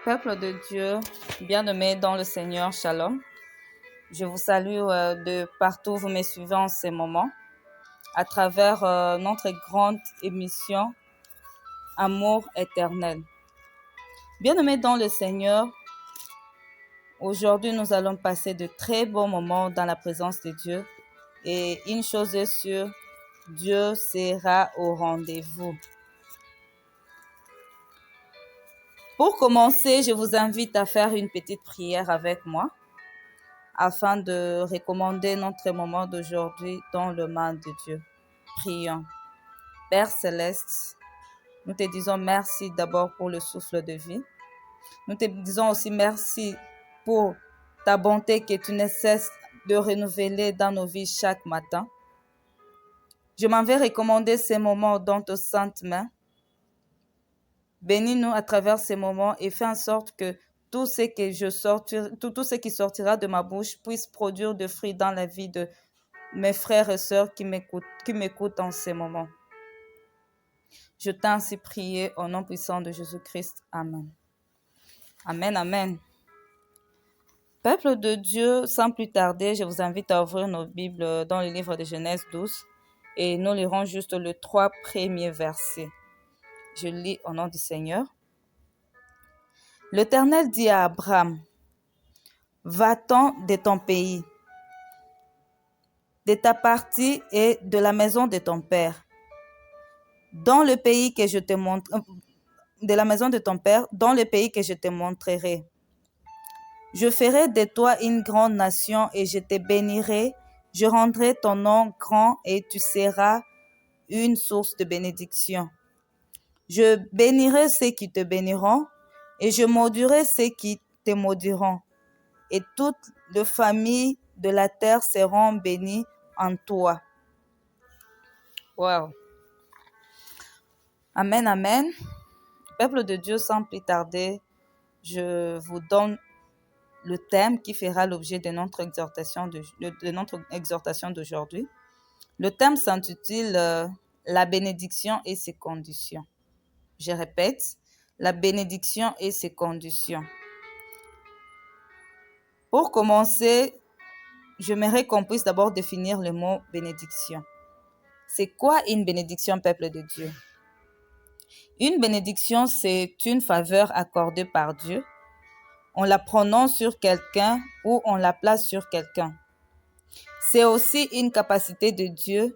Peuple de Dieu, bien-aimés dans le Seigneur, Shalom. Je vous salue de partout où vous me suivez en ces moments, à travers notre grande émission Amour éternel. Bien-aimés dans le Seigneur, aujourd'hui nous allons passer de très bons moments dans la présence de Dieu. Et une chose est sûre, Dieu sera au rendez-vous. Pour commencer, je vous invite à faire une petite prière avec moi afin de recommander notre moment d'aujourd'hui dans le main de Dieu. Prions. Père Céleste, nous te disons merci d'abord pour le souffle de vie. Nous te disons aussi merci pour ta bonté que tu ne cesses de renouveler dans nos vies chaque matin. Je m'en vais recommander ces moments dans tes saintes mains. Bénis-nous à travers ces moments et fais en sorte que tout ce qui sortira de ma bouche puisse produire de fruits dans la vie de mes frères et sœurs qui m'écoutent en ces moments. Je t'ai ainsi prié au nom puissant de Jésus-Christ. Amen. Amen, amen. Peuple de Dieu, sans plus tarder, je vous invite à ouvrir nos Bibles dans le livre de Genèse 12 et nous lirons juste les 3 premiers versets. Je lis au nom du Seigneur. L'Éternel dit à Abraham, « Va-t'en de ton pays, de ta partie et de la maison de ton père, dans le pays que je te montre, de la maison de ton père, dans le pays que je te montrerai. Je ferai de toi une grande nation et je te bénirai, je rendrai ton nom grand et tu seras une source de bénédiction. Je bénirai ceux qui te béniront et je maudirai ceux qui te maudiront. Et toutes les familles de la terre seront bénies en toi. » Wow. Amen, amen. Peuple de Dieu, sans plus tarder, je vous donne le thème qui fera l'objet de notre exhortation d'aujourd'hui. Le thème s'intitule La bénédiction et ses conditions. Je répète, la bénédiction et ses conditions. Pour commencer, j'aimerais qu'on puisse d'abord définir le mot bénédiction. C'est quoi une bénédiction, peuple de Dieu? Une bénédiction, c'est une faveur accordée par Dieu. On la prononce sur quelqu'un ou on la place sur quelqu'un. C'est aussi une capacité de Dieu.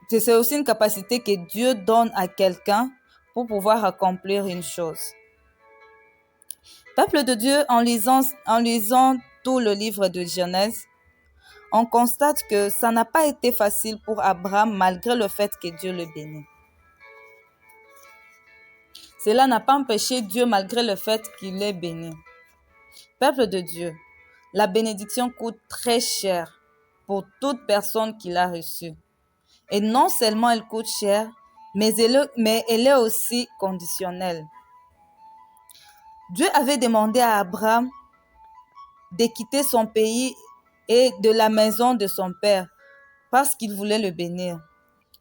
C'est aussi une capacité que Dieu donne à quelqu'un pour pouvoir accomplir une chose. Peuple de Dieu, en lisant tout le livre de Genèse, on constate que ça n'a pas été facile pour Abraham malgré le fait que Dieu le bénit. Cela n'a pas empêché Dieu malgré le fait qu'il l'ait béni. Peuple de Dieu, la bénédiction coûte très cher pour toute personne qui l'a reçue. Et non seulement elle coûte cher, mais elle est aussi conditionnelle. Dieu avait demandé à Abraham de quitter son pays et de la maison de son père parce qu'il voulait le bénir.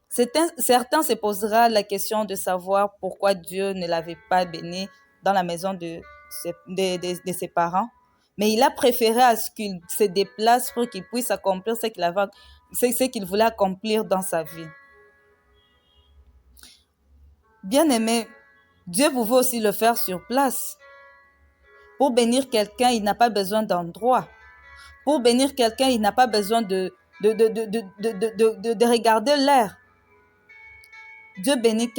Certains se posera la question de savoir pourquoi Dieu ne l'avait pas béni dans la maison de ses parents, mais il a préféré à ce qu'il se déplace pour qu'il puisse accomplir ce qu'il voulait accomplir dans sa vie. Bien-aimé, Dieu pouvait aussi le faire sur place. Pour bénir quelqu'un, il n'a pas besoin d'endroit. Pour bénir quelqu'un, il n'a pas besoin de regarder l'air. Dieu bénit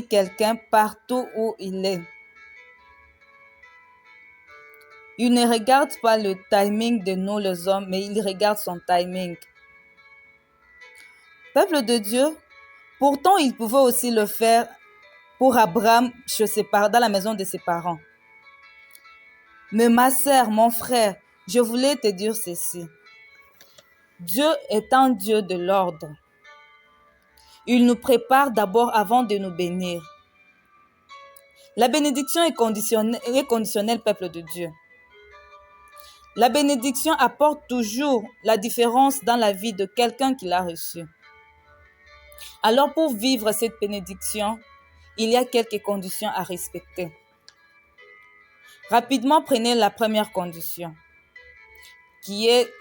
quelqu'un partout où il est. Il ne regarde pas le timing de nous les hommes, mais il regarde son timing. Peuple de Dieu, pourtant il pouvait aussi le faire pour Abraham dans la maison de ses parents. Mais ma sœur, mon frère, je voulais te dire ceci. Dieu est un Dieu de l'ordre. Il nous prépare d'abord avant de nous bénir. La bénédiction est conditionnelle, peuple de Dieu. La bénédiction apporte toujours la différence dans la vie de quelqu'un qui l'a reçue. Alors pour vivre cette bénédiction, il y a quelques conditions à respecter. Rapidement, prenez la première condition, qui est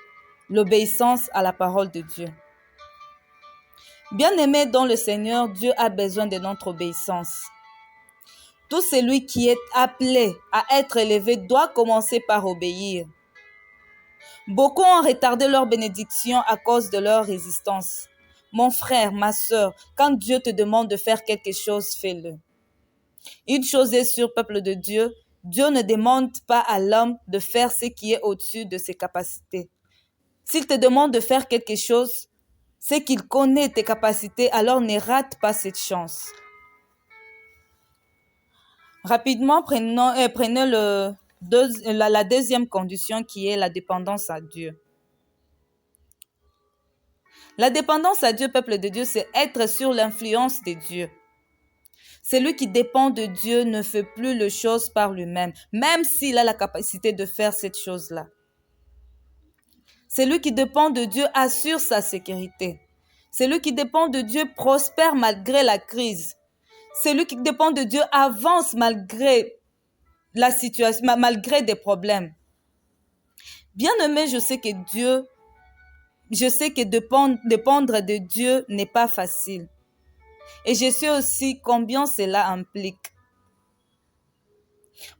l'obéissance à la parole de Dieu. Bien-aimé dans le Seigneur, Dieu a besoin de notre obéissance. Tout celui qui est appelé à être élevé doit commencer par obéir. Beaucoup ont retardé leur bénédiction à cause de leur résistance. Mon frère, ma sœur, quand Dieu te demande de faire quelque chose, fais-le. Une chose est sûre, peuple de Dieu, Dieu ne demande pas à l'homme de faire ce qui est au-dessus de ses capacités. S'il te demande de faire quelque chose, c'est qu'il connaît tes capacités, alors ne rate pas cette chance. Rapidement, prenez la deuxième condition qui est la dépendance à Dieu. La dépendance à Dieu, peuple de Dieu, c'est être sur l'influence de Dieu. Celui qui dépend de Dieu ne fait plus les choses par lui-même, même s'il a la capacité de faire cette chose-là. Celui qui dépend de Dieu assure sa sécurité. Celui qui dépend de Dieu prospère malgré la crise. Celui qui dépend de Dieu avance malgré la situation, malgré des problèmes. Bien-aimé, je sais que dépendre de Dieu n'est pas facile. Et je sais aussi combien cela implique.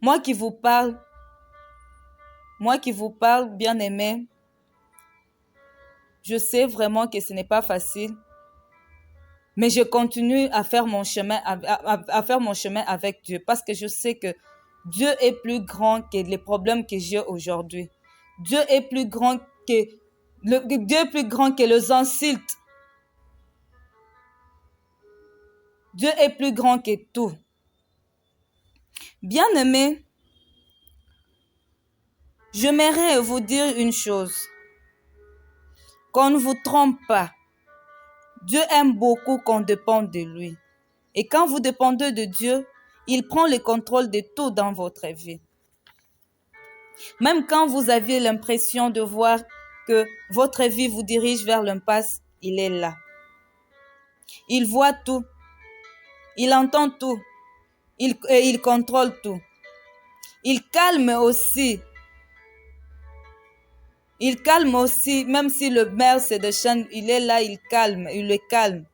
Moi qui vous parle, bien-aimé, je sais vraiment que ce n'est pas facile, mais je continue à faire mon chemin avec Dieu parce que je sais que Dieu est plus grand que les problèmes que j'ai aujourd'hui. Dieu est plus grand que les insultes. Dieu est plus grand que tout. Bien-aimés, j'aimerais vous dire une chose. Qu'on ne vous trompe pas. Dieu aime beaucoup qu'on dépende de lui. Et quand vous dépendez de Dieu, il prend le contrôle de tout dans votre vie. Même quand vous aviez l'impression de voir que votre vie vous dirige vers l'impasse, il est là. Il voit tout. Il entend tout. Il contrôle tout. Il calme aussi. Il calme aussi, même si le maire se déchaîne, il est là, il le calme.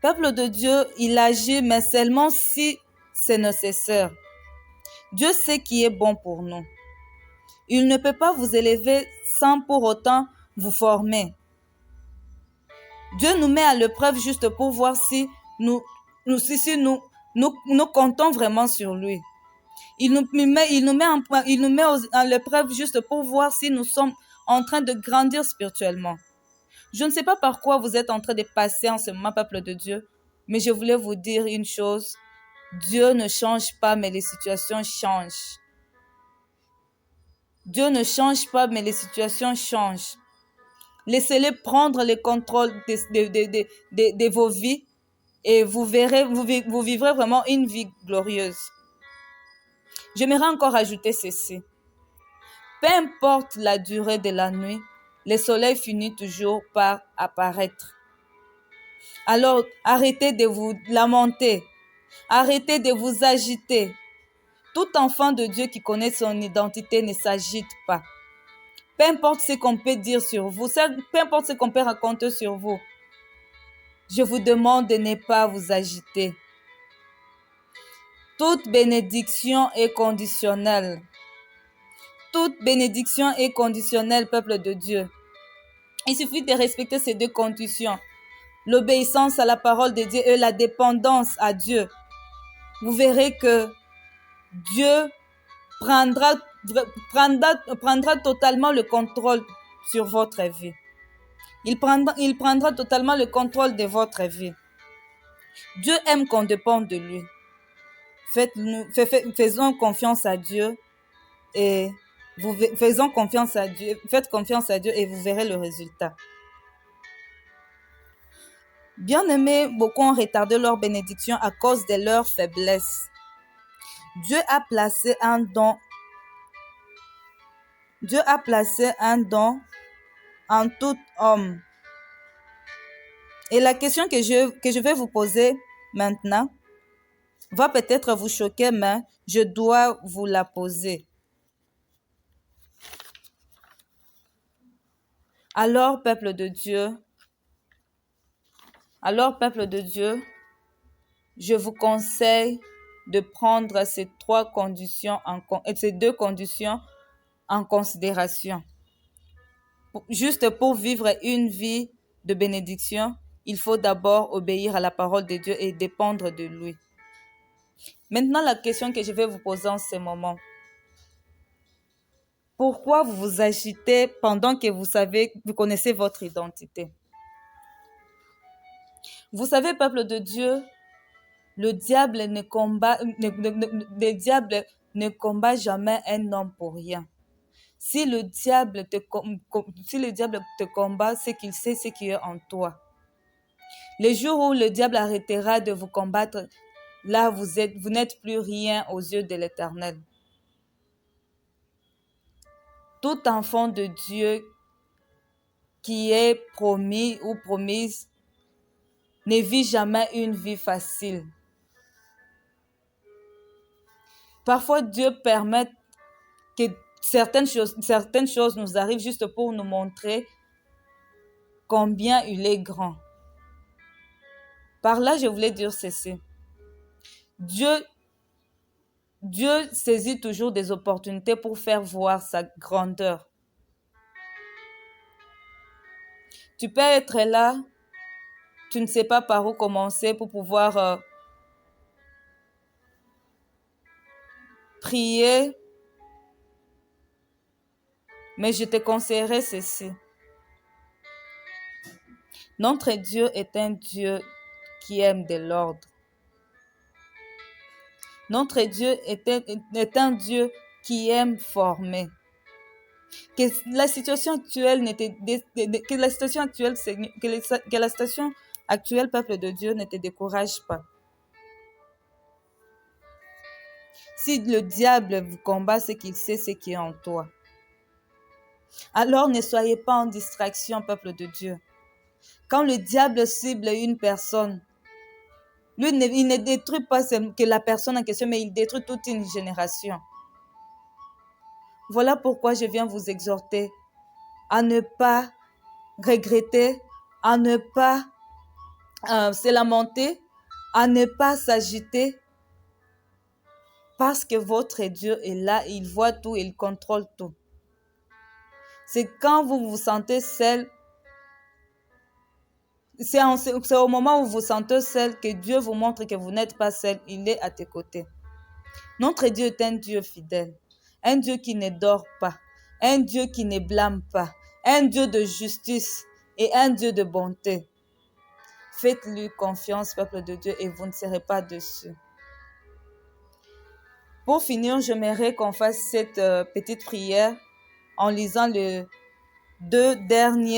Peuple de Dieu, il agit, mais seulement si c'est nécessaire. Dieu sait qui est bon pour nous. Il ne peut pas vous élever sans pour autant vous former. Dieu nous met à l'épreuve juste pour voir si nous comptons vraiment sur lui. Il nous met à l'épreuve juste pour voir si nous sommes en train de grandir spirituellement. Je ne sais pas par quoi vous êtes en train de passer en ce moment, peuple de Dieu, mais je voulais vous dire une chose. Dieu ne change pas, mais les situations changent. Dieu ne change pas, mais les situations changent. Laissez-les prendre le contrôle de vos vies et vous vivrez vraiment une vie glorieuse. J'aimerais encore ajouter ceci. Peu importe la durée de la nuit, le soleil finit toujours par apparaître. Alors, arrêtez de vous lamenter. Arrêtez de vous agiter. Tout enfant de Dieu qui connaît son identité ne s'agite pas. Peu importe ce qu'on peut dire sur vous, peu importe ce qu'on peut raconter sur vous, je vous demande de ne pas vous agiter. Toute bénédiction est conditionnelle. Toute bénédiction est conditionnelle, peuple de Dieu. Il suffit de respecter ces deux conditions. L'obéissance à la parole de Dieu et la dépendance à Dieu. Vous verrez que Dieu prendra totalement le contrôle sur votre vie. Il prendra totalement le contrôle de votre vie. Dieu aime qu'on dépende de lui. Faisons confiance à Dieu et faites confiance à Dieu et vous verrez le résultat. Bien-aimés, beaucoup ont retardé leur bénédiction à cause de leur faiblesse. Dieu a placé un don en tout homme. Et la question que je vais vous poser maintenant va peut-être vous choquer, mais je dois vous la poser. Alors, peuple de Dieu, je vous conseille de prendre ces deux conditions en considération. Juste pour vivre une vie de bénédiction, il faut d'abord obéir à la parole de Dieu et dépendre de lui. Maintenant, la question que je vais vous poser en ce moment. Pourquoi vous vous agitez pendant que vous connaissez votre identité? Vous savez, peuple de Dieu, le diable ne combat jamais un homme pour rien. Si le diable te combat, c'est qu'il sait ce qui est en toi. Le jour où le diable arrêtera de vous combattre, là vous n'êtes plus rien aux yeux de l'Éternel. Tout enfant de Dieu qui est promis ou promise ne vit jamais une vie facile. Parfois, Dieu permet que certaines choses nous arrivent juste pour nous montrer combien il est grand. Par là, je voulais dire ceci. Dieu saisit toujours des opportunités pour faire voir sa grandeur. Tu peux être là, tu ne sais pas par où commencer pour pouvoir prier, mais je te conseillerais ceci. Notre Dieu est un Dieu qui aime de l'ordre. Notre Dieu est un Dieu qui aime former. Que la situation actuelle, peuple de Dieu, ne te décourage pas. Si le diable vous combat, c'est qu'il sait ce qui est en toi. Alors ne soyez pas en distraction, peuple de Dieu. Quand le diable cible une personne, lui, il ne détruit pas que la personne en question, mais il détruit toute une génération. Voilà pourquoi je viens vous exhorter à ne pas regretter, à ne pas se lamenter, à ne pas s'agiter, parce que votre Dieu est là, il voit tout, il contrôle tout. C'est quand vous vous sentez seul, c'est au moment où vous vous sentez seul que Dieu vous montre que vous n'êtes pas seul, il est à tes côtés. Notre Dieu est un Dieu fidèle, un Dieu qui ne dort pas, un Dieu qui ne blâme pas, un Dieu de justice et un Dieu de bonté. Faites-lui confiance, peuple de Dieu, et vous ne serez pas déçus. Pour finir, j'aimerais qu'on fasse cette petite prière en lisant les deux derniers